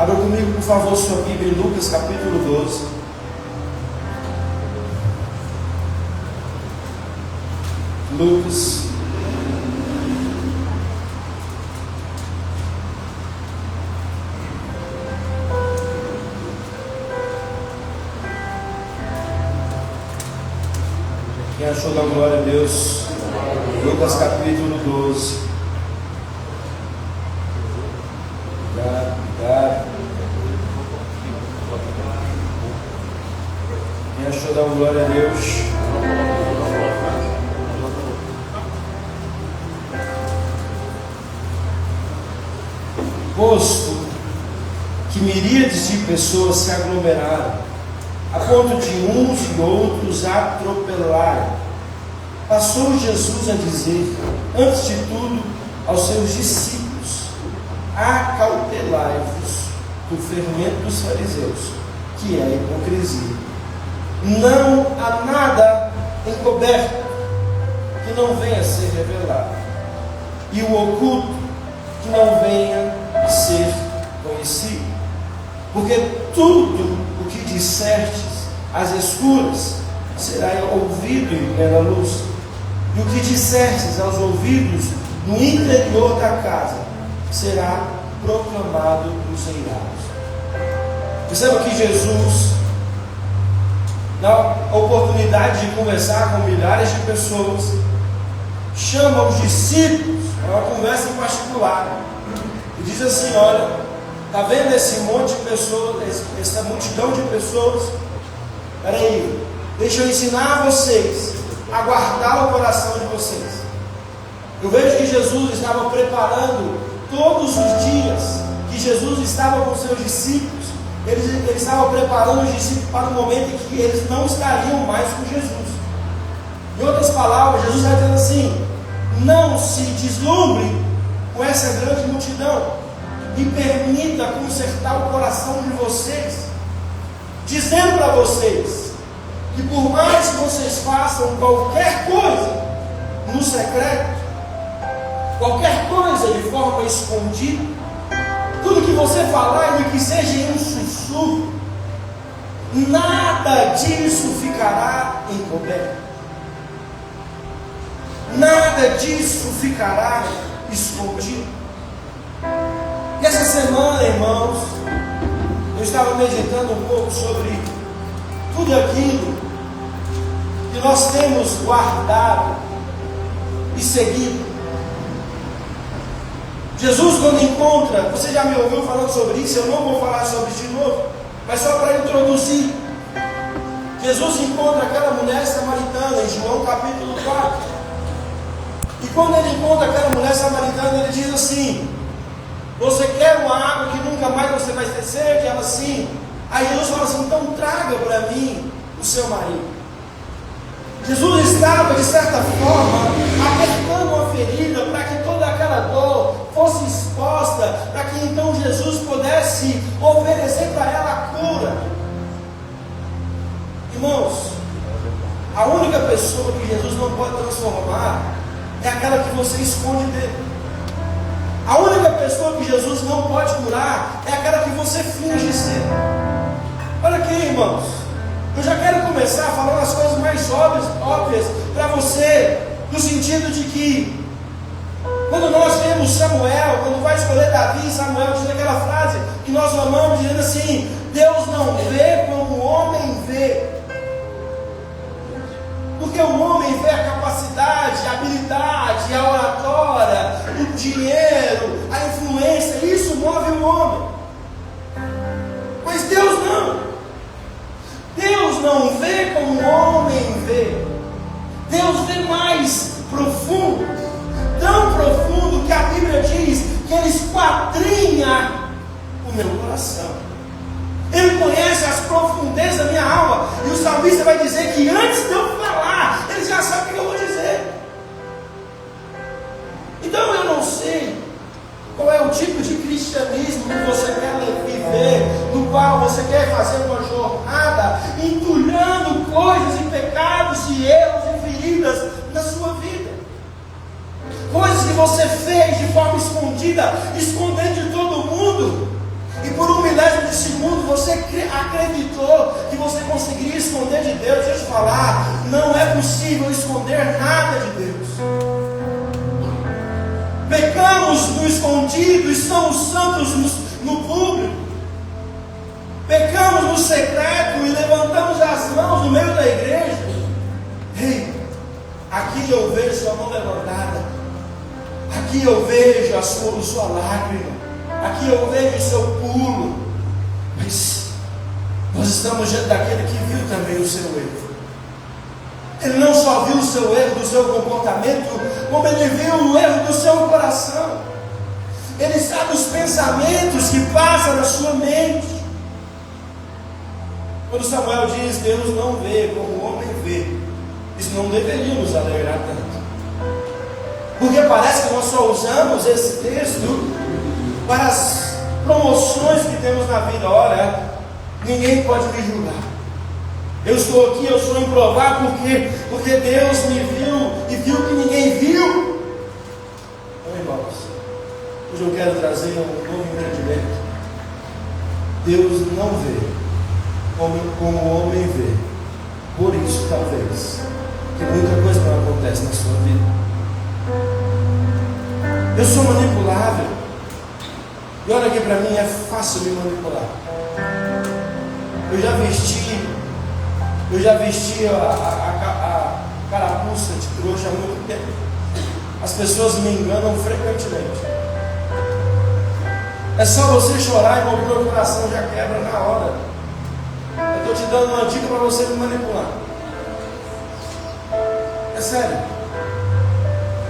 Abra comigo, por favor, sua Bíblia em Lucas capítulo 12. Lucas. Quem achou, da glória a Deus? Lucas capítulo 12. Obrigado. Quem achou, da glória a Deus? Posto que miríades de pessoas se aglomeraram, a ponto de uns e outros atropelarem, passou Jesus a dizer, antes de tudo, aos seus discípulos: acautelai-vos do fermento dos fariseus, que é a hipocrisia. Não há nada encoberto que não venha a ser revelado, e o oculto que não venha a ser conhecido. Porque tudo o que dissertes às escuras será ouvido em plena luz, e o que dissertes aos ouvidos no interior da casa será proclamado nos eirados. Perceba que Jesus, na oportunidade de conversar com milhares de pessoas, chama os discípulos para uma conversa em particular e diz assim: olha, está vendo esse monte de pessoas, essa multidão de pessoas? Espera aí, deixa eu ensinar vocês a guardar o coração de vocês. Eu vejo que Jesus estava preparando todos os dias que Jesus estava com seus discípulos. Ele estava preparando os discípulos para o momento em que eles não estariam mais com Jesus. Em outras palavras, Jesus está dizendo assim: não se deslumbre com essa grande multidão, e permita consertar o coração de vocês, dizendo para vocês que por mais que vocês façam qualquer coisa no secreto, qualquer coisa de forma escondida, tudo que você falar e que seja em um sussurro, nada disso ficará encoberto, nada disso ficará escondido. E essa semana, irmãos, eu estava meditando um pouco sobre tudo aquilo que nós temos guardado e seguido. Jesus, quando encontra, você já me ouviu falando sobre isso, eu não vou falar sobre isso de novo, mas só para introduzir. Jesus encontra aquela mulher samaritana em João capítulo 4. E quando ele encontra aquela mulher samaritana, ele diz assim: você quer uma água que nunca mais você vai ter sede? Ela sim. Aí Jesus fala assim: então traga para mim o seu marido. Jesus estava, de certa forma, apertando uma ferida para que toda aquela dor fosse exposta, para que então Jesus pudesse oferecer para ela a cura. Irmãos, a única pessoa que Jesus não pode transformar é aquela que você esconde dele. A única pessoa que Jesus não pode curar é aquela que você finge ser. Olha aqui, irmãos, eu já quero começar falando as coisas mais óbvias para você, no sentido de que quando nós vemos Samuel, quando vai escolher Davi, Samuel diz aquela frase que nós amamos, dizendo assim: Deus não vê como o homem vê. Porque o homem vê a capacidade, a habilidade, a oratória, o dinheiro, a influência, isso move o homem. Mas Deus não. Deus não vê como o homem vê. Deus vê mais profundo, tão profundo que a Bíblia diz que Ele esquadrinha o meu coração. Ele conhece as profundezas da minha alma. E o salmista vai dizer que antes de eu falar, Ele já sabe o que eu vou dizer. Então eu não sei qual é o tipo de cristianismo que você quer viver, no qual você quer fazer uma jornada, entulhando coisas e pecados e erros e feridas na sua vida. Coisas que você fez de forma escondida, escondendo de todo mundo. E por um milagre quando você acreditou que você conseguiria esconder de Deus, deixa eu te falar, não é possível esconder nada de Deus. Pecamos no escondido e somos santos no público. Pecamos no secreto e levantamos as mãos no meio da igreja. Ei, aqui eu vejo sua mão levantada. Aqui eu vejo a sua lágrima. Aqui eu vejo o seu pulo. Mas nós estamos diante daquele que viu também o seu erro. Ele não só viu o seu erro do seu comportamento, como ele viu o erro do seu coração. Ele sabe os pensamentos que passam na sua mente. Quando Samuel diz, Deus não vê como o homem vê, isso não deveria nos alegrar tanto. Porque parece que nós só usamos esse texto para as promoções que temos na vida. Olha, ninguém pode me julgar. Eu estou aqui, eu sou improvável porque Deus me viu e viu que ninguém viu. Então, irmãos, hoje eu quero trazer um novo entendimento. Deus não vê como o homem vê. Por isso, talvez, que muita coisa não acontece na sua vida. Eu sou manipulável. E olha aqui para mim, é fácil me manipular. Eu já vesti a carapuça de trouxa há muito tempo. As pessoas me enganam frequentemente. É só você chorar e o meu coração já quebra na hora. Eu estou te dando uma dica para você me manipular. É sério.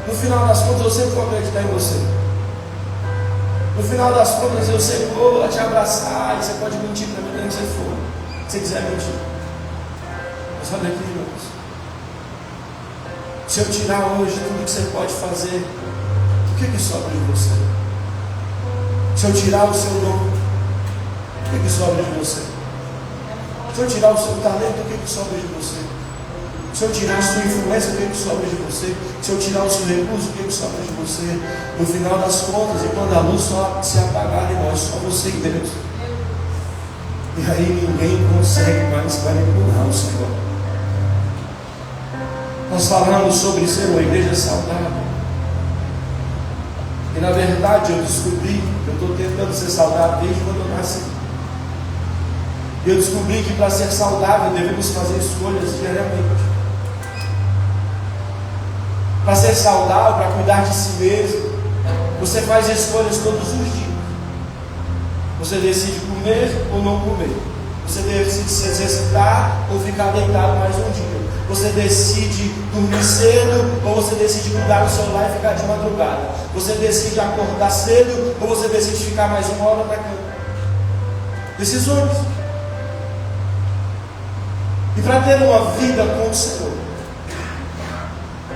No final das contas eu sempre vou acreditar em você. No final das contas eu sempre vou te abraçar. E você pode mentir para mim quando você for, se quiser mentir. Mas olha aqui, irmãos. Se eu tirar hoje tudo que você pode fazer, o que sobra de você? Se eu tirar o seu dom, o que sobra de você? Se eu tirar o seu talento, o que sobra de você? Se eu tirar a sua influência, o que sobra de você? Se eu tirar o seu recurso, o que sobra de você? No final das contas, e quando a luz só se apagar, irmãos, só você e Deus. E aí ninguém consegue mais manipular o Senhor. Nós falamos sobre ser uma igreja saudável. E na verdade eu descobri que eu estou tentando ser saudável desde quando eu nasci. Eu descobri que para ser saudável devemos fazer escolhas diariamente. Para ser saudável, para cuidar de si mesmo, você faz escolhas todos os dias. Você decide comer ou não comer. Você decide se exercitar ou ficar deitado mais um dia. Você decide dormir cedo ou você decide cuidar do celular e ficar de madrugada. Você decide acordar cedo ou você decide ficar mais uma hora na cama. Decisões. E para ter uma vida com o Senhor,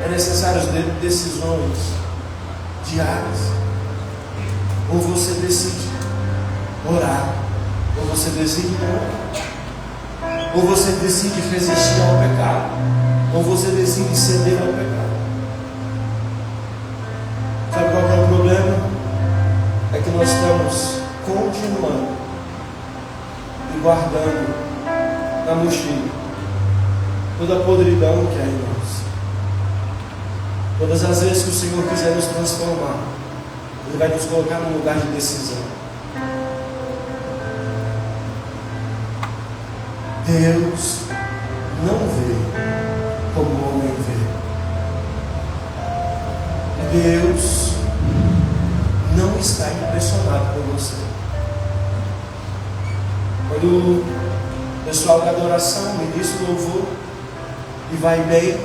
é necessário decisões diárias. Ou você decide orar, ou você decide não orar, ou você decide resistir ao pecado, ou você decide ceder ao pecado. Sabe qual é o problema? É que nós estamos continuando e guardando na mochila toda a podridão que há em nós. Todas as vezes que o Senhor quiser nos transformar, Ele vai nos colocar num lugar de decisão. Deus não vê como o homem vê. Deus não está impressionado por você. Quando o pessoal da adoração ministra o louvor e vai bem,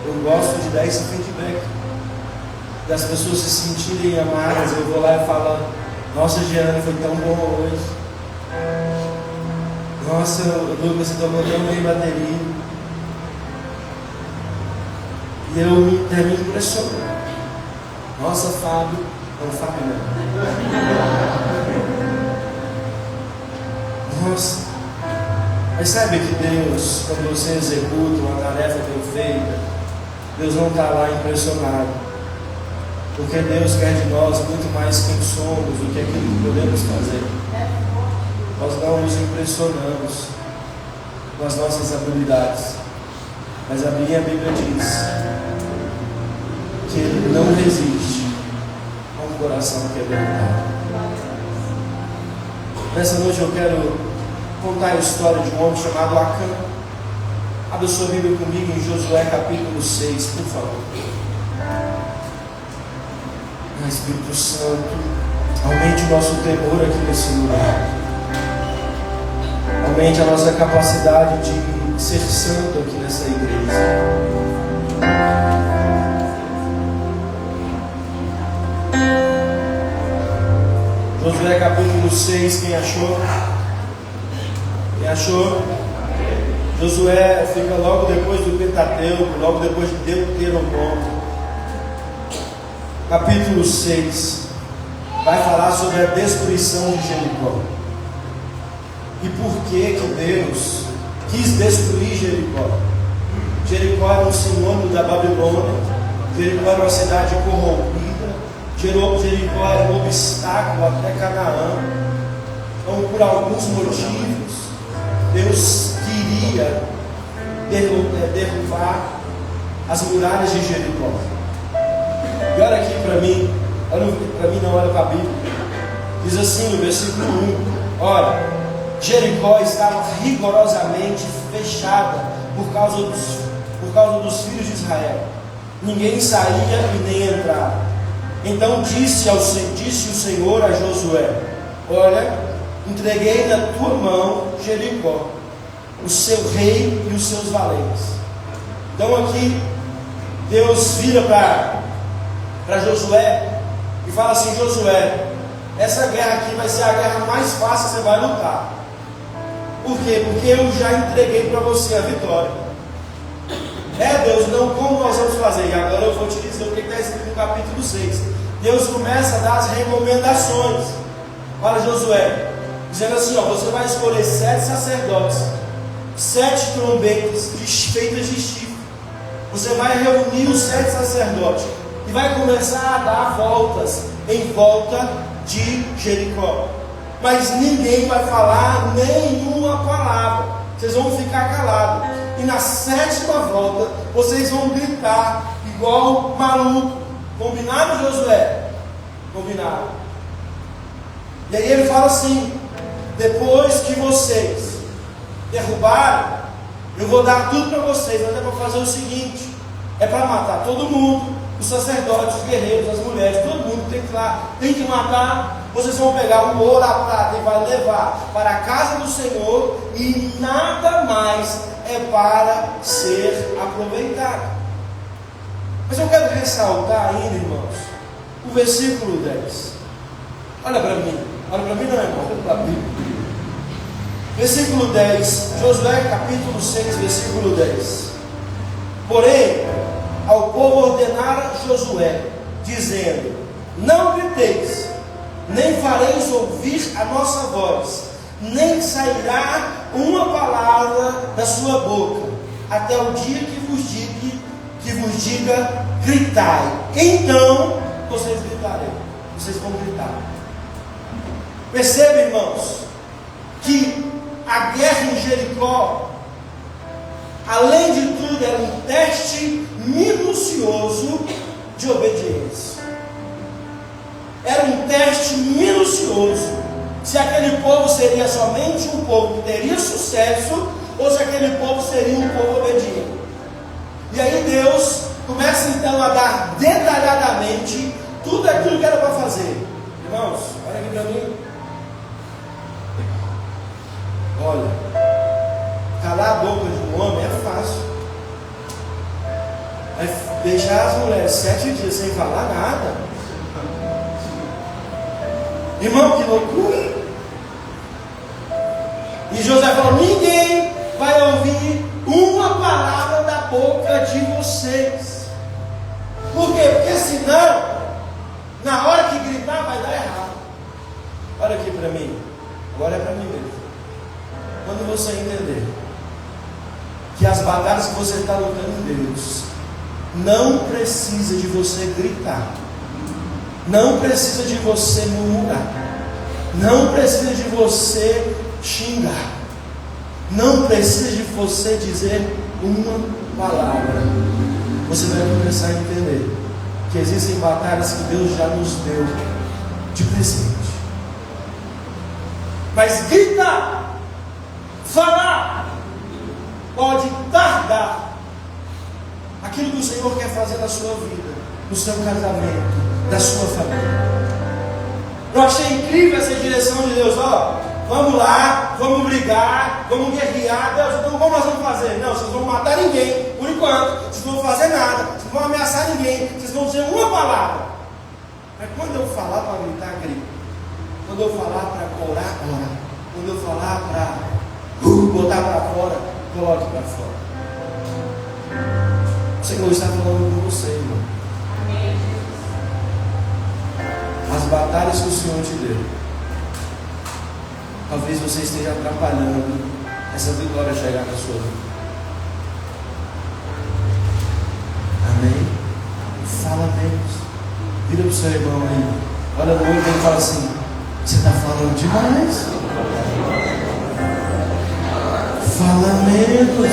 eu gosto de dar esse feedback, das pessoas se sentirem amadas. Eu vou lá e falo: nossa, Giane, foi tão bom hoje. Nossa, Lucas, você tocou tão bem bateria. E eu me impressiono. Nossa, Fábio, não, Fábio não. Nossa. Mas sabe que Deus, quando você executa uma tarefa bem feita, Deus não está lá impressionado. Porque Deus quer de nós muito mais quem somos do que aquilo que podemos fazer. Nós não nos impressionamos com as nossas habilidades, mas a minha Bíblia diz que Ele não resiste a um coração quebrantado. Nessa noite eu quero contar a história de um homem chamado Acã. Abra sua Bíblia comigo em Josué capítulo 6, por favor. Espírito Santo, aumente o nosso temor aqui nesse lugar. Aumente a nossa capacidade de ser santo aqui nessa igreja. Josué capítulo 6, quem achou? Quem achou? Josué fica logo depois do Pentateuco, logo depois de Deuteronômio. Capítulo 6 vai falar sobre a destruição de Jericó. E por que Deus quis destruir Jericó? Jericó era um sinônimo da Babilônia. Jericó era uma cidade corrompida. Jericó era um obstáculo até Canaã. Então, por alguns motivos, Deus queria derrubar as muralhas de Jericó. E olha aqui para mim, não, olha para a Bíblia. Diz assim no versículo 1: olha, Jericó estava rigorosamente fechada por causa dos filhos de Israel. Ninguém saía e nem entrava. Então disse o Senhor a Josué: olha, entreguei na tua mão Jericó, o seu rei e os seus valentes. Então aqui Deus vira para Josué e fala assim: Josué, essa guerra aqui vai ser a guerra mais fácil que você vai lutar. Por quê? Porque eu já entreguei para você a vitória. Deus, não, como nós vamos fazer? E agora eu vou te dizer o que está escrito no capítulo 6. Deus começa a dar as recomendações para Josué, dizendo assim: você vai escolher 7 sacerdotes, 7 trombetas feitas de chifre. Você vai reunir os 7 sacerdotes e vai começar a dar voltas em volta de Jericó. Mas ninguém vai falar nenhuma palavra. Vocês vão ficar calados. E na 7ª volta, vocês vão gritar igual maluco. Combinado, Josué? Combinado. E aí ele fala assim: depois que vocês derrubarem, eu vou dar tudo para vocês. Mas é para fazer o seguinte: é para matar todo mundo. Os sacerdotes, os guerreiros, as mulheres, todo mundo tem que matar. Vocês vão pegar o ouro, a prata e vai levar para a casa do Senhor, e nada mais é para ser aproveitado. Mas eu quero ressaltar ainda, irmãos, o versículo 10. Olha para mim não, irmão, olha para a Bíblia. Versículo 10, Josué capítulo 6, versículo 10. Porém, ao povo ordenara Josué, dizendo: não griteis, nem fareis ouvir a nossa voz, nem sairá uma palavra da sua boca, até o dia que vos diga gritai. Então vocês gritarem, vocês vão gritar. Perceba, irmãos, que a guerra em Jericó, além de tudo, era um teste minucioso de obediência. Era um teste minucioso se aquele povo seria somente um povo que teria sucesso, ou se aquele povo seria um povo obediente. E aí Deus começa então a dar detalhadamente tudo aquilo que era para fazer. Irmãos, olha aqui para mim. Olha, calar a boca de um homem é fácil. Mas deixar as mulheres 7 dias sem falar nada, irmão, que loucura. E José falou: ninguém vai ouvir uma palavra da boca de vocês. Por quê? Porque senão, na hora que gritar, vai dar errado. Olha aqui para mim. Agora é para mim mesmo. Quando você entender que as batalhas que você está lutando em Deus não precisa de você gritar, não precisa de você murmurar, não precisa de você xingar. Não precisa de você dizer uma palavra. Você vai começar a entender que existem batalhas que Deus já nos deu de presente. Mas gritar, falar, pode tardar aquilo que o Senhor quer fazer na sua vida, no seu casamento, da sua família. Eu achei incrível essa direção de Deus. Vamos lá, vamos brigar, vamos guerrear. Deus, então como nós vamos fazer? Não, vocês não vão matar ninguém, por enquanto. Vocês não vão fazer nada, vocês não vão ameaçar ninguém, vocês vão dizer uma palavra. Mas quando eu falar para gritar, grita. Quando eu falar para orar, ora. Quando eu falar para botar para fora, coloque para fora. O Senhor está falando com você, irmão. As batalhas que o Senhor te deu, talvez você esteja atrapalhando essa vitória chegar na sua vida. Amém? Fala menos. Vira para o seu irmão aí, olha no olho e fala assim: você está falando demais. Fala menos.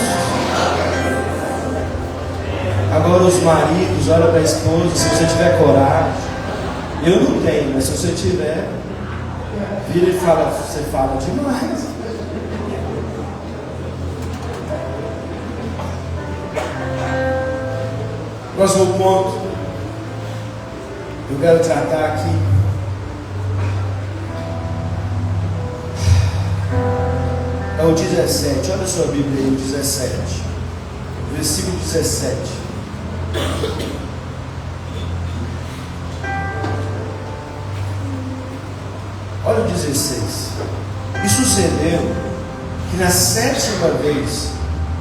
Agora os maridos, olha para a esposa, se você tiver coragem. Eu não tenho, mas se você tiver, vira e fala: você fala demais. Próximo ponto, eu quero tratar aqui. É o 17, olha a sua Bíblia aí, o 17, versículo 17. Olha o 16. E sucedeu que na 7ª vez,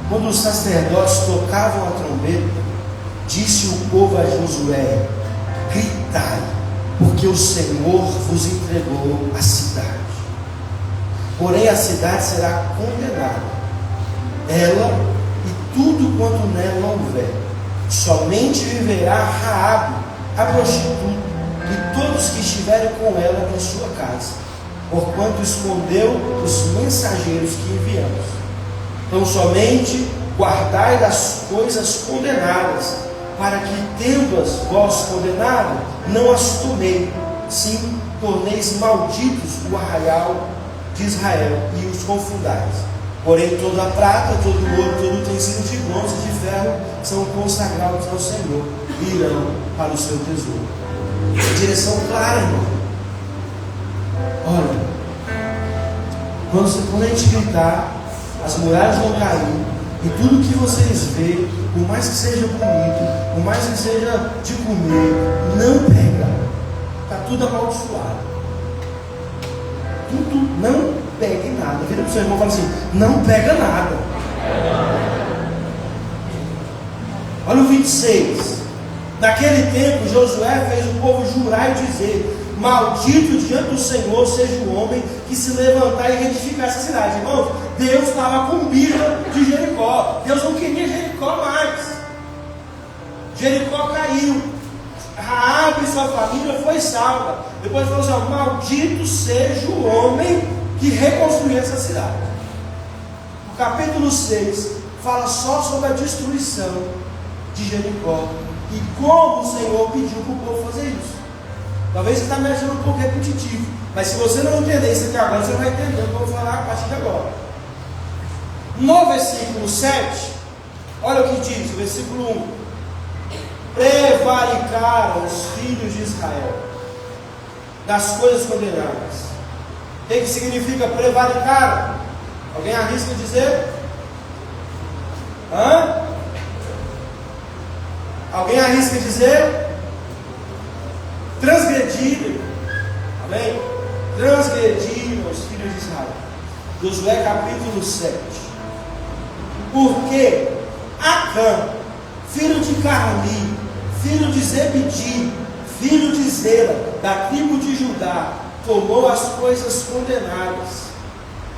quando os sacerdotes tocavam a trombeta, disse o povo a Josué: gritai, porque o Senhor vos entregou a cidade. Porém a cidade será condenada, ela e tudo quanto nela houver. Somente viverá Raabe, a prostituta, e todos que estiverem com ela em sua casa, porquanto escondeu os mensageiros que enviamos. Então somente guardai das coisas condenadas, para que, tendo-as vós condenado, não as tomei, sim torneis malditos o arraial de Israel e os confundais. Porém toda a prata, todo o ouro, todo o tecido de bronze e de ferro são consagrados ao Senhor e irão para o seu tesouro. Direção clara, irmão. Olha, quando a gente gritar, as muralhas vão cair, e tudo que vocês vê, por mais que seja bonito, por mais que seja de comer, não pega. Está tudo amaldiçoado. Tudo, não pegue nada. Vira para o seu irmão e fala assim: não pega nada. Olha o 26. Naquele tempo Josué fez o povo jurar e dizer: maldito diante do Senhor seja o homem que se levantar e reedificar essa cidade. Irmãos, Deus estava com birra de Jericó. Deus não queria Jericó mais. Jericó caiu. Raabe e sua família foi salva. Depois falou assim: maldito seja o homem que reconstruiu essa cidade. O capítulo 6 fala só sobre a destruição de Jericó e como o Senhor pediu para o povo fazer isso. Talvez você está me achando um pouco repetitivo, mas se você não entender isso aqui agora, você vai entender o que eu vou falar a partir de agora. No versículo 7, olha o que diz, o versículo 1: prevaricaram os filhos de Israel das coisas condenadas. O que significa prevaricar? Alguém arrisca dizer? Alguém arrisca dizer? Transgrediram. Amém? Transgrediram os filhos de Israel. Josué capítulo 7. Porque Acã, filho de Carmi, filho de Zebedi, filho de Zera, da tribo de Judá, tomou as coisas condenadas,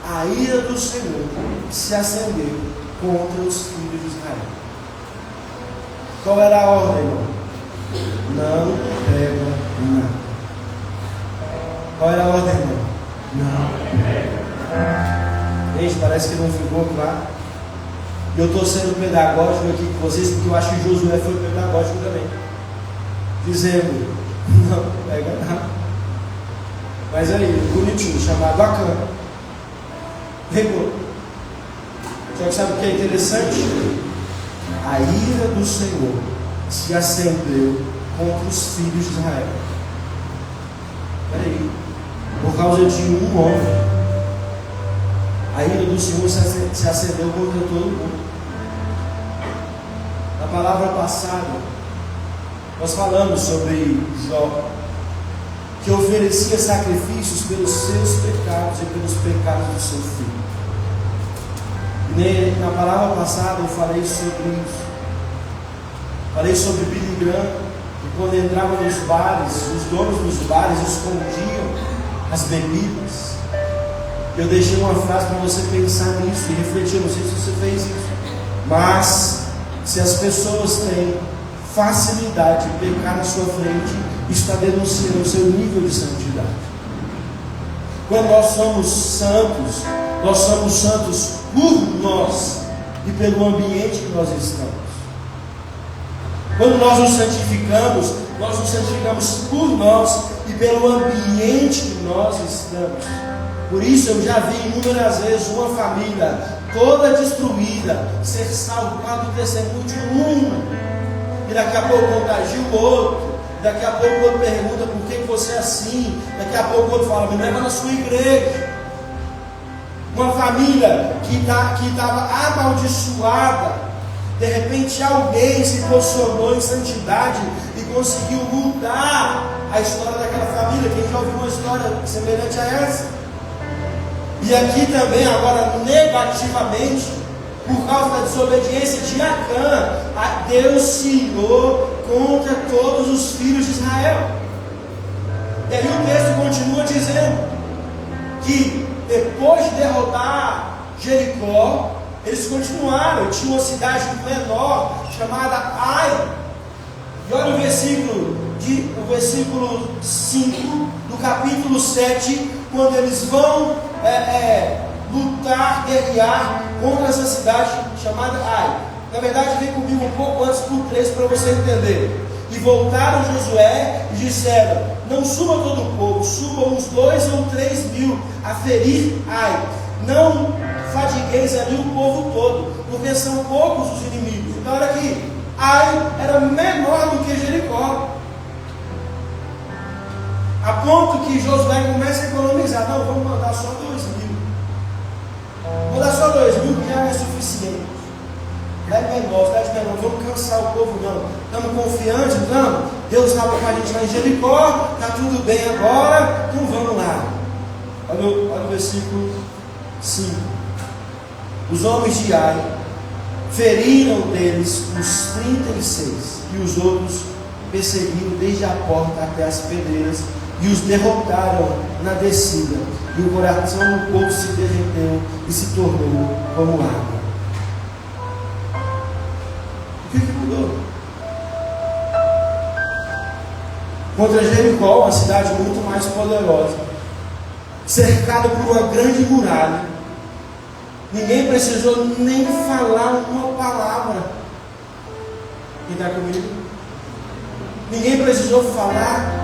a ira do Senhor se acendeu contra os filhos de Israel. Qual era a ordem, irmão? Não pega nada. Qual era a ordem, irmão? Não pega nada. Gente, parece que não ficou claro. E eu estou sendo pedagógico aqui com vocês, porque eu acho que Josué foi pedagógico também. Dizendo, não pega nada. Mas aí, bonitinho, chamado Acã. Pegou. Só que sabe o que é interessante? A ira do Senhor se acendeu contra os filhos de Israel. Peraí. Por causa de um homem. A ira do Senhor se acendeu contra todo mundo. Na palavra passada, nós falamos sobre Jó, que oferecia sacrifícios pelos seus pecados e pelos pecados do seu filho. E na palavra passada eu falei sobre isso. Falei sobre Billy Graham, que quando entrava nos bares, os donos dos bares escondiam as bebidas. Eu deixei uma frase para você pensar nisso e refletir. Não sei se você fez isso, mas se as pessoas têm facilidade de pecar na sua frente, está denunciando o seu nível de santidade. Quando nós somos santos por nós e pelo ambiente que nós estamos. Quando nós nos santificamos por nós e pelo ambiente que nós estamos. Por isso eu já vi inúmeras vezes uma família toda destruída ser salvada do testemunho de um, e daqui a pouco contagia o outro, daqui a pouco o outro pergunta por que você é assim, daqui a pouco o outro fala, me leva na sua igreja. Uma família que estava amaldiçoada, de repente alguém se posicionou em santidade e conseguiu mudar a história daquela família. Quem já ouviu uma história semelhante a essa? E aqui também, agora negativamente, por causa da desobediência de Acã, Deus se irou contra todos os filhos de Israel. E aí o texto continua dizendo que depois de derrotar Jericó, eles continuaram. Tinha uma cidade menor chamada Ai. E olha o versículo 5 do capítulo 7, quando eles vão lutar, guerrear contra essa cidade chamada Ai. Na verdade, vem comigo um pouco antes do 3 para você entender. E voltaram Josué e disseram: não suba todo o povo, subam uns 2 ou 3 mil a ferir Ai. Não fadigueis ali o povo todo, porque são poucos os inimigos. Então olha aqui, Ai era menor do que Jericó, a ponto que Josué começa a economizar. Não, vamos mandar só 2 mil. Mandar só 2 mil que já é suficiente. 10 menores, vamos cansar o povo não. Estamos confiantes, não. Deus estava com a gente lá em Jericó, está tudo bem agora, então vamos lá. Olha o versículo 5. Os homens de Ai feriram deles os 36, e os outros perseguiram desde a porta até as pedreiras, e os derrotaram na descida, e o coração do povo se derreteu e se tornou como água. O que mudou? Contra Jericó, uma cidade muito mais poderosa, cercada por uma grande muralha, ninguém precisou nem falar uma palavra. Quem está comigo? Ninguém precisou falar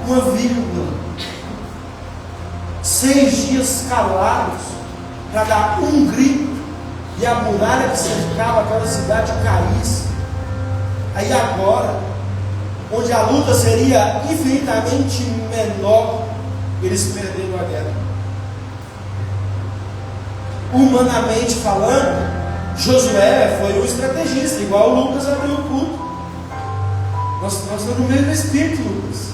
uma vírgula. 6 dias calados para dar um grito, e a muralha que cercava aquela cidade caísse. Aí agora, onde a luta seria infinitamente menor, eles perderam a guerra. Humanamente falando, Josué foi um estrategista, igual o Lucas abriu o culto. Nós estamos no mesmo espírito, Lucas.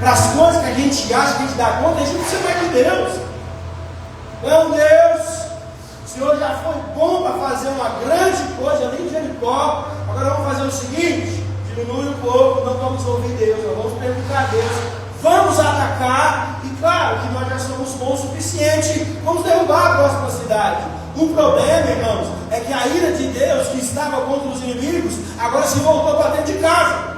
Para as coisas que a gente acha que a gente dá conta, a gente não precisa mais de Deus. Não, Deus, o Senhor já foi bom para fazer uma grande coisa ali em Jericó. Agora vamos fazer o seguinte: diminui um pouco, não vamos ouvir Deus, nós vamos perguntar a Deus, vamos atacar, e claro que nós já somos bons o suficiente, vamos derrubar a próxima cidade. O problema, irmãos, é que a ira de Deus, que estava contra os inimigos, agora se voltou para dentro de casa.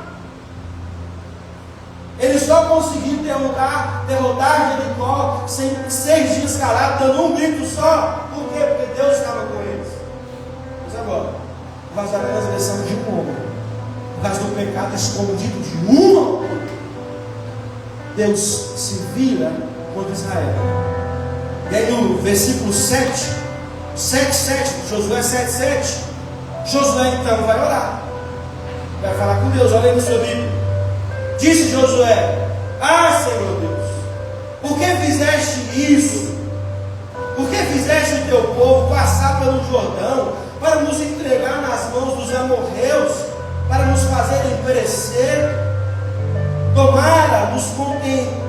Eles só conseguiram derrotar Jericó sem 6 dias calados, dando um grito só. Por quê? Porque Deus estava com eles. Mas agora, por causa da transgressão de um homem, por causa do pecado escondido de um homem, Deus se vira contra Israel. E aí no versículo 7, Josué 7,7, Josué então vai orar, vai falar com Deus. Olha aí na sua Bíblia. Disse Josué: ah, Senhor Deus, por que fizeste isso? Por que fizeste o teu povo passar pelo Jordão para nos entregar nas mãos dos amorreus, para nos fazerem perecer? Tomara nos contentarmos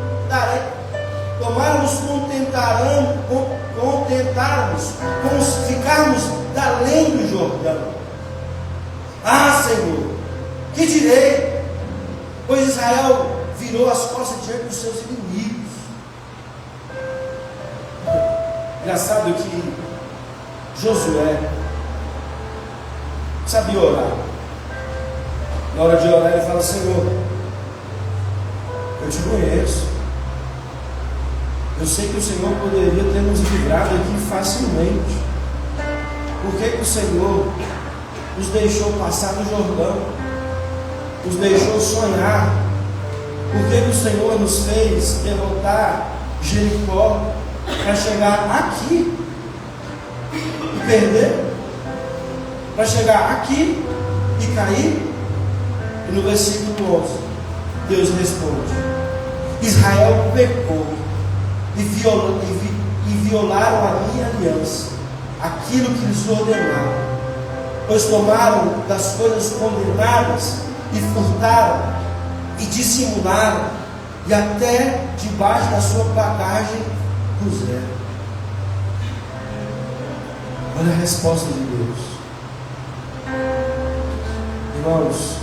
com ficarmos além do Jordão. Ah, Senhor, que direi? Pois Israel virou as costas diante dos seus inimigos. Engraçado que Josué sabia orar. Na hora de orar ele fala: Senhor, eu te conheço. Eu sei que o Senhor poderia ter nos livrado aqui facilmente. Por que o Senhor nos deixou passar no Jordão? Nos deixou sonhar? Por que o Senhor nos fez derrotar Jericó para chegar aqui e perder? Para chegar aqui e cair? E no versículo 11, Deus responde: Israel pecou e violaram a minha aliança, aquilo que lhes ordenava, pois tomaram das coisas condenadas e furtaram e dissimularam, e até debaixo da sua bagagem puseram. Olha a resposta de Deus. Irmãos,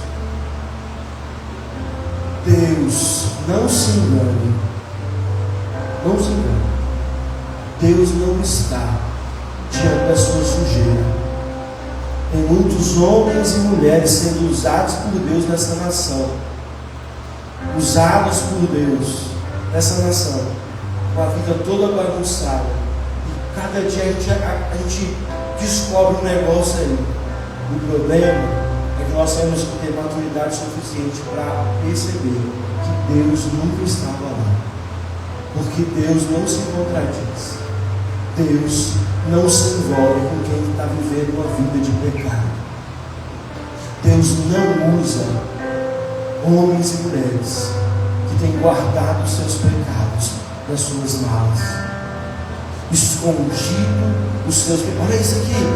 Deus não se engane. Não se engane. Deus não está diante da sua sujeira. Tem muitos homens e mulheres sendo usados por Deus nessa nação. Usados por Deus nessa nação. Com a vida toda bagunçada. E cada dia a gente descobre um negócio aí. O problema é que nós temos que ter maturidade suficiente para perceber que Deus nunca estava lá. Porque Deus não se contradiz. Deus não se envolve com quem está vivendo uma vida de pecado. Deus não usa homens e mulheres que têm guardado os seus pecados nas suas malas, escondido os seus pecados. Olha isso aqui,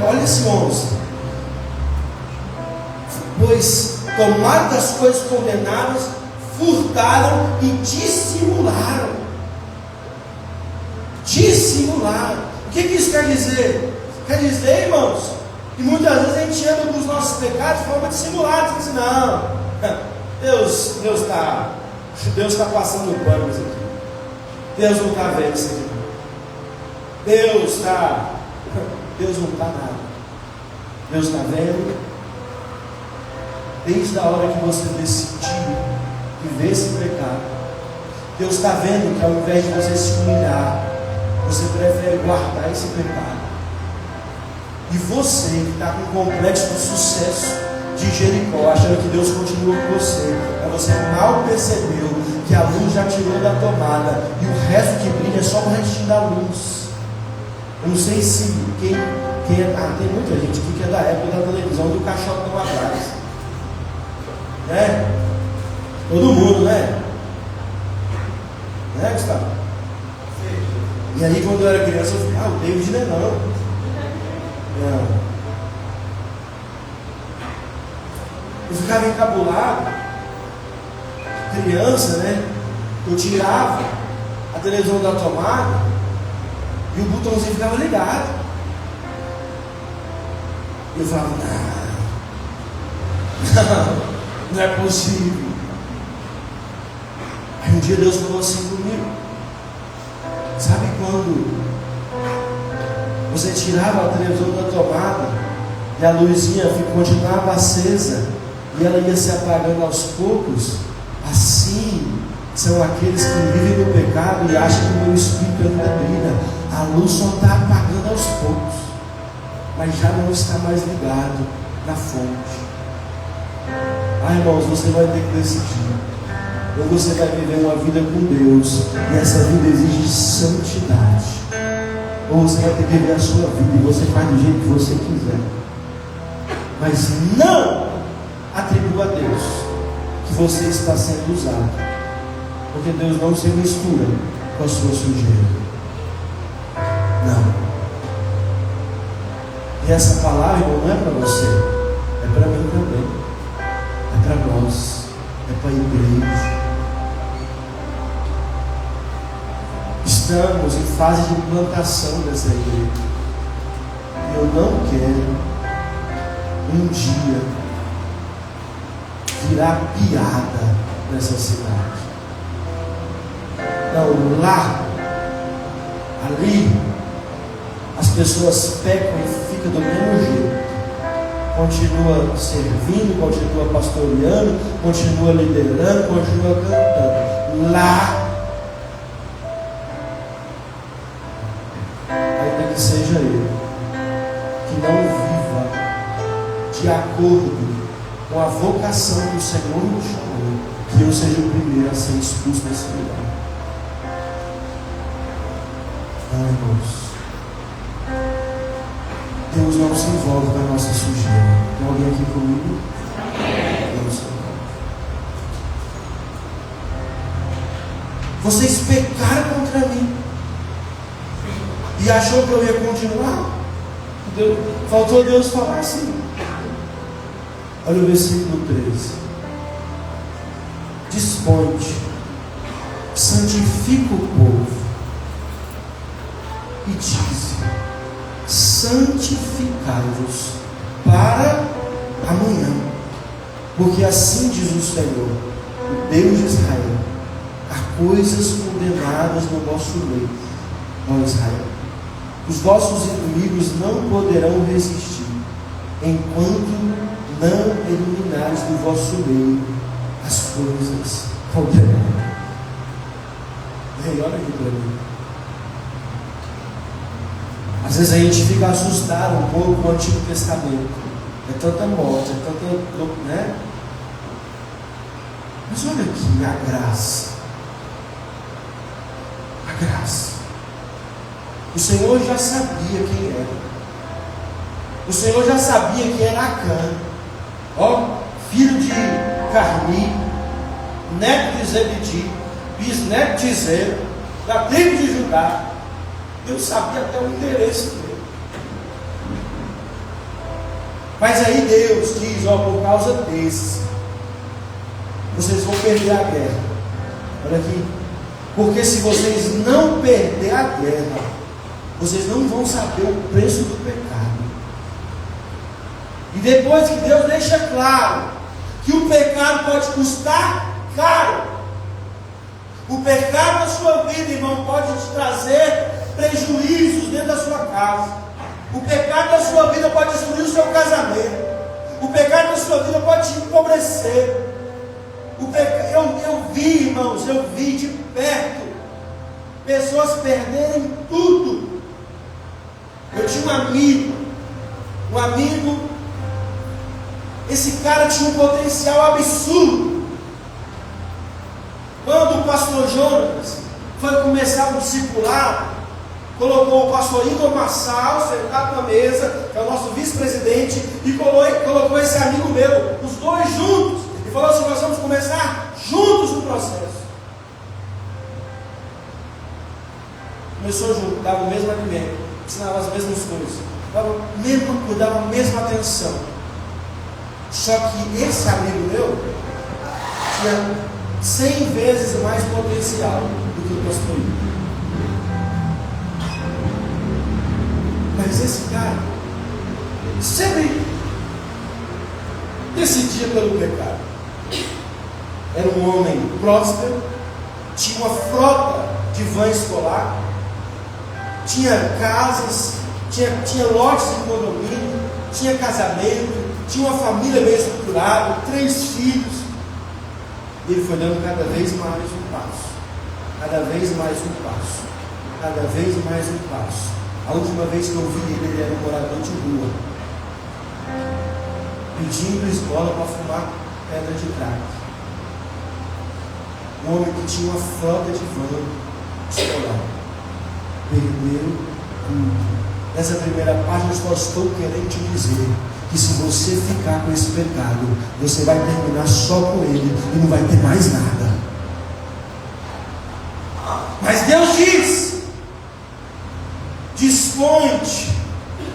olha esse 11. Pois tomaram das coisas condenadas, furtaram e dissimularam. Dissimularam. O que isso quer dizer? Quer dizer, irmãos, que muitas vezes a gente anda com os nossos pecados de forma dissimulada. Diz assim: não, Deus está passando o pano isso aqui. Deus não está vendo isso aqui. Deus não está nada. Deus está vendo. Desde a hora que você decidiu viver esse pecado, Deus está vendo que ao invés de você se humilhar, você prefere guardar esse pecado. E você que está com um complexo de sucesso de Jericó, achando que Deus continua com você, mas você mal percebeu que a luz já tirou da tomada e o resto que brilha é só o restinho da luz. Eu não sei se tem muita gente aqui que é da época da televisão do caixotão atrás, né? Todo mundo, né? Né, Gustavo? E aí quando eu era criança eu falei: o David não é não. Eu ficava encabulado, criança, né? Eu tirava a televisão da tomada e o botãozinho ficava ligado. E eu falava: não é possível. Aí um dia Deus falou assim comigo: sabe quando você tirava a televisão da tomada e a luzinha continuava acesa e ela ia se apagando aos poucos? Assim Assim são aqueles que vivem no pecado e acham que o meu espírito ainda brilha. A luz só está apagando aos poucos, mas já não está mais ligado na fonte. Irmãos, você vai ter que decidir. Ou você vai viver uma vida com Deus, e essa vida exige santidade, ou você vai ter que viver a sua vida e você faz do jeito que você quiser, mas não atribua a Deus que você está sendo usado, porque Deus não se mistura com a sua sujeira. Não. E essa palavra, irmão, não é para você, é para mim também, é para nós, é para a igreja. Estamos em fase de implantação dessa igreja, e eu não quero um dia virar piada nessa cidade. Não, lá, ali, as pessoas pecam e ficam do mesmo jeito. Continua servindo, continua pastoreando, continua liderando, continua cantando. Lá, ainda que seja ele, que não viva de acordo com a vocação que o Senhor nos chamou, que eu seja o primeiro a ser expulso desse lugar. Não, irmãos, Deus não se envolve com a nossa sujeira. Tem alguém aqui comigo? Deus se envolve. Vocês pecaram contra mim e achou que eu ia continuar? Faltou Deus falar assim. Olha o versículo 13. Dispõe-te, santifica o povo e diz: santificai-vos para amanhã, porque assim diz o Senhor, o Deus de Israel: há coisas condenadas no vosso meio, ó Israel. Os vossos inimigos não poderão resistir, enquanto não eliminares do vosso meio as coisas condenadas. Ei, olha aqui para mim. Às vezes a gente fica assustado um pouco com o Antigo Testamento. É tanta morte, é tanta, né? Mas olha aqui a graça. A graça. O Senhor já sabia quem era. O Senhor já sabia que era Acã, ó, filho de Carmi, neto de Zebedi, bisneto de Zera, da tribo de Judá. Deus sabia até o endereço dele. Mas aí Deus diz: ó, por causa desse, vocês vão perder a guerra. Olha aqui. Porque se vocês não perder a guerra, vocês não vão saber o preço do pecado. E depois que Deus deixa claro que o pecado pode custar caro. O pecado da sua vida, irmão, pode te trazer prejuízos dentro da sua casa. O pecado da sua vida pode destruir o seu casamento. O pecado da sua vida pode te empobrecer. Eu vi, irmãos, eu vi de perto pessoas perderem tudo. Eu tinha um amigo, esse cara tinha um potencial absurdo. Quando o pastor Jonas foi começar o discipulado, colocou o pastor Igor Massal sentado na mesa, que é o nosso vice-presidente, e colocou esse amigo meu, os dois juntos, e falou assim: nós vamos começar juntos o processo. Começou junto, dava o mesmo alimento, ensinava as mesmas coisas, dava a mesma atenção. Só que esse amigo meu tinha 100 vezes mais potencial do que o pastor Igor. Mas esse cara sempre decidia pelo pecado. Era um homem próspero, tinha uma frota de van escolar, tinha casas, tinha lotes de condomínio, tinha casamento, tinha uma família bem estruturada, 3 filhos. E ele foi dando cada vez mais um passo. Cada vez mais um passo. Cada vez mais um passo. A última vez que eu vi ele, ele era um morador de rua, pedindo esmola para fumar pedra de crack. Um homem que tinha uma frota de van escolar. Perdeu tudo. Nessa primeira parte, eu só estou querendo te dizer que se você ficar com esse pecado, você vai terminar só com ele e não vai ter mais nada. Mas Deus diz: dispõe-te,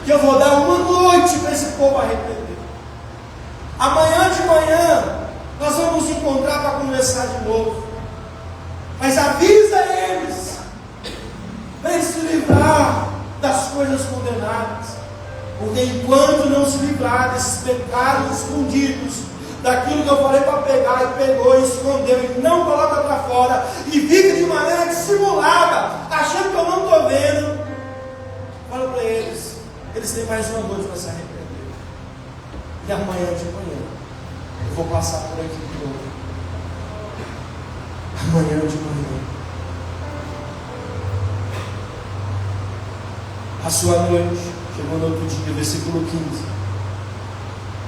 que eu vou dar uma noite para esse povo arrepender. Amanhã de manhã nós vamos nos encontrar para conversar de novo. Mas avisa eles para eles se livrar das coisas condenadas. Porque enquanto não se livrar desses pecados escondidos, daquilo que eu falei para pegar, e pegou, e escondeu, e não coloca para fora, e vive de maneira dissimulada, achando que eu não estou vendo, fala para eles, eles têm mais uma noite para se arrepender. E amanhã de manhã eu vou passar por aqui de novo. Amanhã de manhã. A sua noite chegou no outro dia, versículo 15.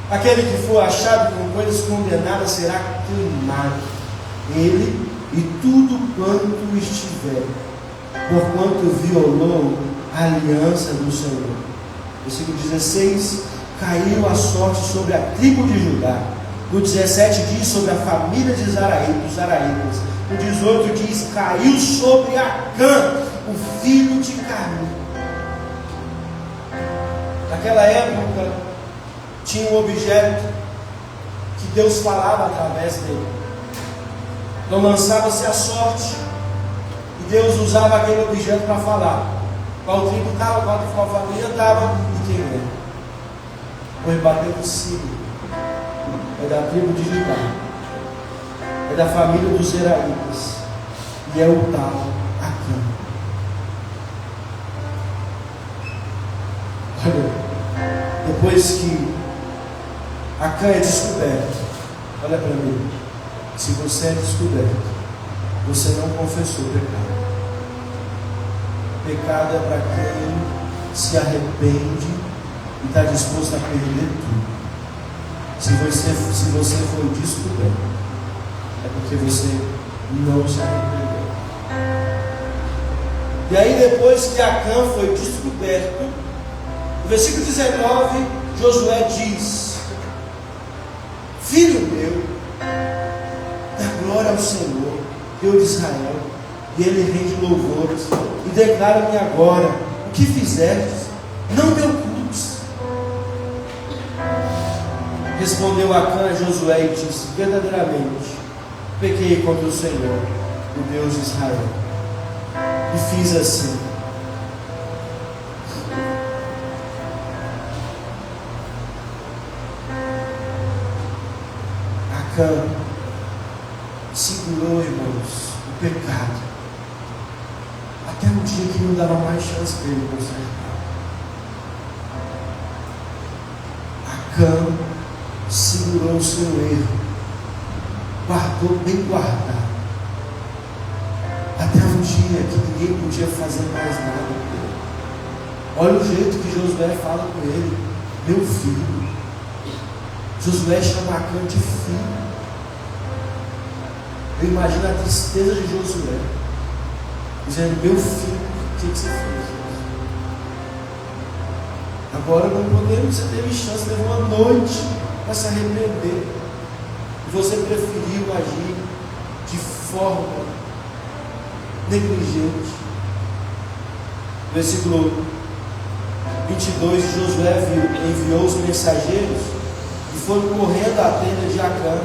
Aquele que for achado com coisas condenadas será queimado, ele e tudo quanto estiver, porquanto violou a aliança do Senhor. Versículo 16: caiu a sorte sobre a tribo de Judá. No 17 diz sobre a família dos Araítas. No 18 diz: caiu sobre Acã, o filho de Carmi. Naquela época tinha um objeto que Deus falava através dele. Então lançava-se a sorte e Deus usava aquele objeto para falar qual tribo estava, qual família estava e quem era. Pois bateu o sino. É da tribo de Judá, é da família dos Zeraítas, e é o tal Acã. Olha, depois que Acã é descoberto, olha para mim, se você é descoberto, você não confessou pecado. Pecado é para quem se arrepende e está disposto a perder tudo. Se você foi descoberto, é porque você não se arrependeu. E aí, depois que Acã foi descoberto, no versículo 19, Josué diz: filho meu, dá glória ao Senhor, Deus de Israel, e ele rende louvores, e declara-me agora o que fizestes, não me ocultes. Respondeu Acã a Josué e disse: verdadeiramente pequei contra o Senhor, o Deus de Israel, e fiz assim. Acã segurou, irmãos, o pecado até um dia que não dava mais chance para ele consertar. Acã segurou o seu erro, guardou bem guardado, até um dia que ninguém podia fazer mais nada com ele. Olha o jeito que Josué fala com ele: meu filho. Josué chama Acã de filho. Eu imagino a tristeza de Josué, dizendo: meu filho, o que você fez? Agora não podemos, você teve chance, teve uma noite para se arrepender, e você preferiu agir de forma negligente. Versículo 22, Josué enviou os mensageiros e foram correndo à tenda de Acã.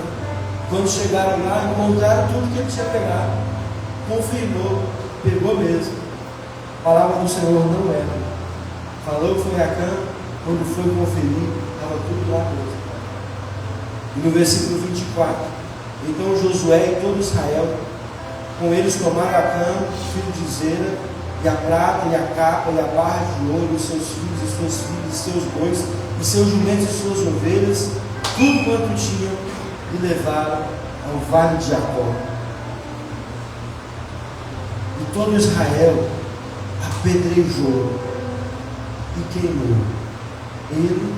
Quando chegaram lá, encontraram tudo que ele tinha pegado. Confirmou, pegou mesmo. A palavra do Senhor não era. Falou que foi Acã, quando foi conferir, estava tudo lá mesmo. E no versículo 24, então Josué e todo Israel, com eles tomaram Acã, filho de Zera, e a prata, e a capa, e a barra de ouro, e seus filhos, e suas filhas, e seus bois, e seus jumentos, e suas ovelhas, tudo quanto tinham, e levaram a ao vale de Jacó. E todo Israel apedrejou e queimou ele,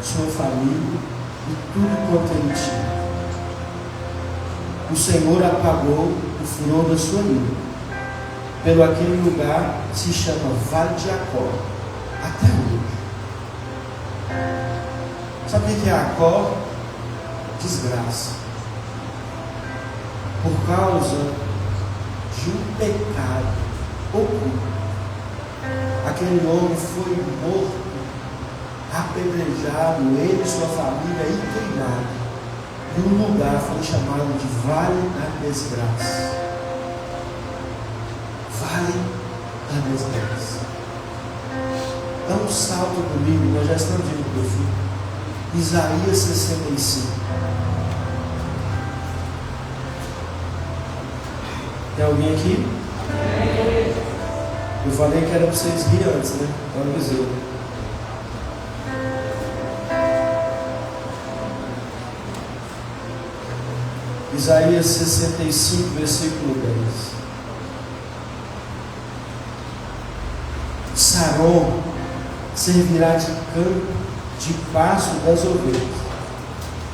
sua família e tudo quanto ele tinha. O Senhor apagou o furor da sua ira. Pelo aquele lugar se chama Vale de Jacó até hoje. Sabe o que é Jacó? Desgraça. Por causa de um pecado oculto. Aquele homem foi morto, apedrejado, ele e sua família e queimado. E um lugar foi chamado de Vale da Desgraça. Vale da Desgraça. Dá um salto comigo, nós já estamos indo para o fim. Isaías 65. Tem alguém aqui? Eu falei que era para vocês rirem antes, né? Agora avisei. Isaías 65, versículo 10. Saron servirá de campo, de pasto das ovelhas,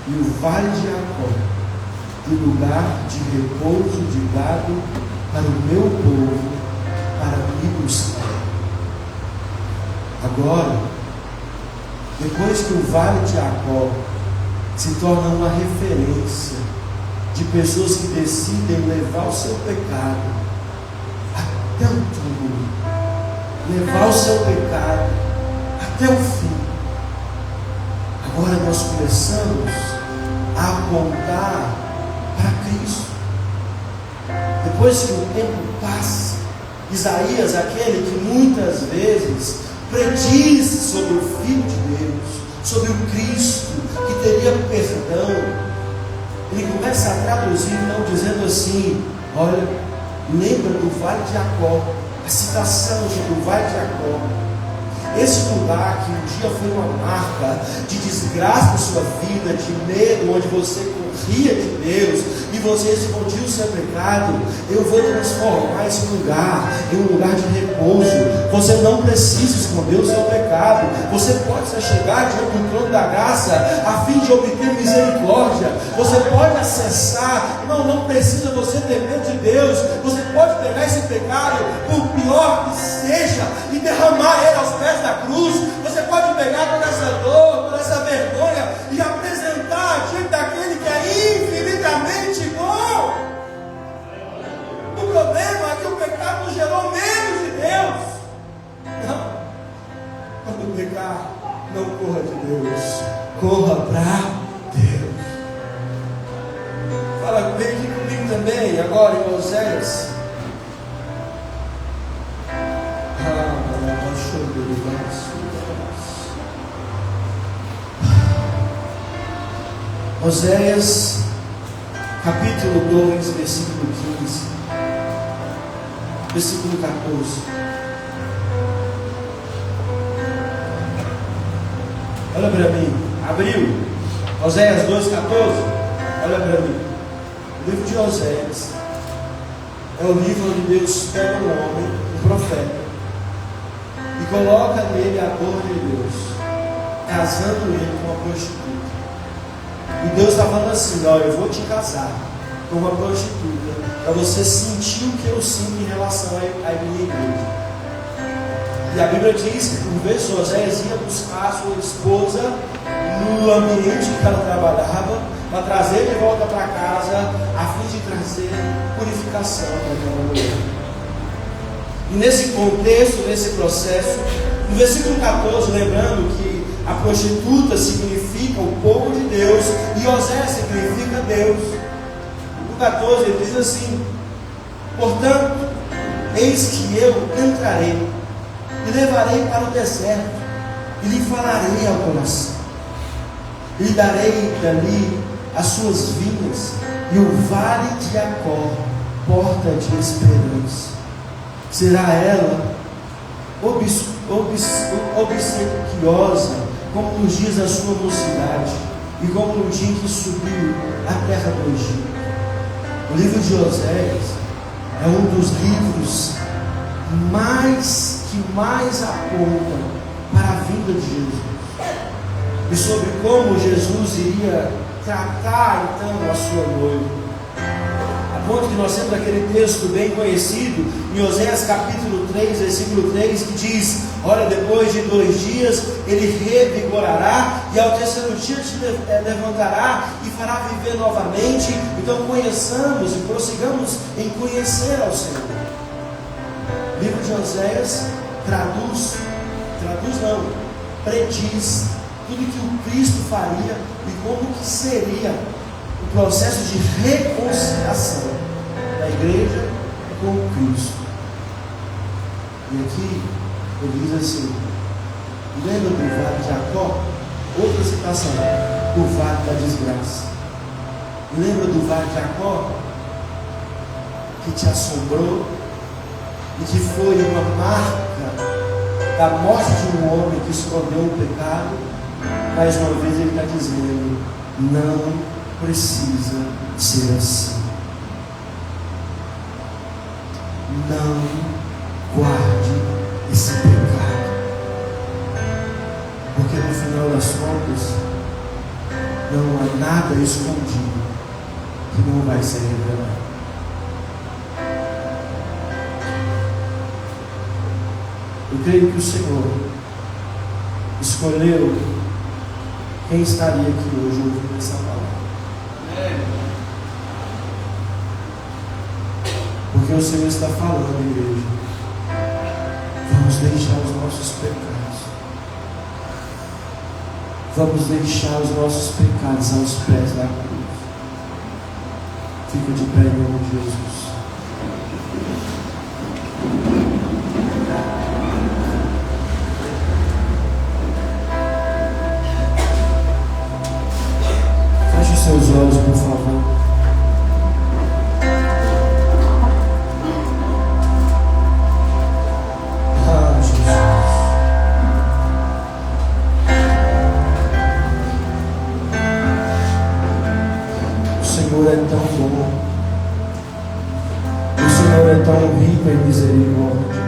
e o vale de Jacó, de lugar de repouso de gado para o meu povo, para me buscar. Agora, depois que o vale de Jacó se torna uma referência de pessoas que decidem levar o seu pecado até o túmulo, levar o seu pecado até o fim. Agora nós começamos a apontar para Cristo. Depois que o tempo passa, Isaías, aquele que muitas vezes prediz sobre o Filho de Deus, sobre o Cristo que teria perdão, ele começa a traduzir, não dizendo assim: olha, lembra do Vale de Jacó, a citação sobre o Vale de Jacó. Esse lugar que um dia foi uma marca de desgraça na sua vida, de medo, onde você corria de Deus e você escondia o seu pecado, eu vou transformar esse lugar em um lugar de repouso. Você não precisa esconder o seu pecado. Você pode se chegar diante do trono da graça a fim de obter misericórdia. Você pode acessar, não precisa você ter medo de Deus. Você pode pegar esse pecado, por pior que seja, e derramar ele aos pés da cruz. Você pode pegar toda essa dor, toda essa vergonha e apresentar diante daquele que é infinitamente bom. O problema é que o pecado nos gerou medo de Deus. Não, quando pecar, não corra de Deus, corra para Deus. Fala bem aqui comigo também, agora em Oséias. Oséias, capítulo 2, versículo 15, versículo 14. Olha para mim, abriu, Oséias 2, 14. Olha para mim, o livro de Oséias é o livro onde Deus pega um homem, um profeta, e coloca nele a dor de Deus, casando ele com uma prostituta. E Deus está falando assim: olha, eu vou te casar com uma prostituta, para você sentir o que eu sinto em relação à minha igreja. E a Bíblia diz que por vezes Oséias ia buscar a sua esposa no ambiente que ela trabalhava, para trazer de volta para casa, a fim de trazer purificação para aquela mulher. E nesse contexto, nesse processo, no versículo 14, lembrando que a prostituta significa o povo de Deus e Oséias significa Deus. No 14 ele diz assim: portanto, eis que eu entrarei e levarei para o deserto e lhe falarei ao coração, e lhe darei dali as suas vinhas e o vale de Jacó, porta de esperança. Será ela obsequiosa como nos dias da sua mocidade, e como no dia em que subiu a terra do Egito. O livro de Oséias é um dos livros que mais apontam para a vinda de Jesus e sobre como Jesus iria tratar então a sua noiva. A ponto que nós temos aquele texto bem conhecido em Oséias capítulo 3, versículo 3, que diz: olha, depois de 2 dias ele revigorará, e ao terceiro dia te levantará e fará viver novamente. Então conheçamos e prossigamos em conhecer ao Senhor. O livro de Oséias prediz tudo que o Cristo faria e como que seria o processo de reconciliação da igreja com Cristo. E aqui ele diz assim: lembra do vale de Jacó? Outra citação, do vale da desgraça. Lembra do vale de Jacó que te assombrou e que foi uma marca da morte de um homem que escondeu o pecado? Mais uma vez ele está dizendo: não precisa ser assim. Não guarde esse pecado, porque no final das contas não há nada escondido que não vai ser revelado. Eu creio que o Senhor escolheu quem estaria aqui hoje ouvindo essa palavra. Porque o Senhor está falando, igreja, vamos deixar os nossos pecados, vamos deixar os nossos pecados aos pés da cruz. Fica de pé em nome de Jesus. Feche seus olhos, por favor. O Senhor é tão bom, o Senhor é tão rico em misericórdia.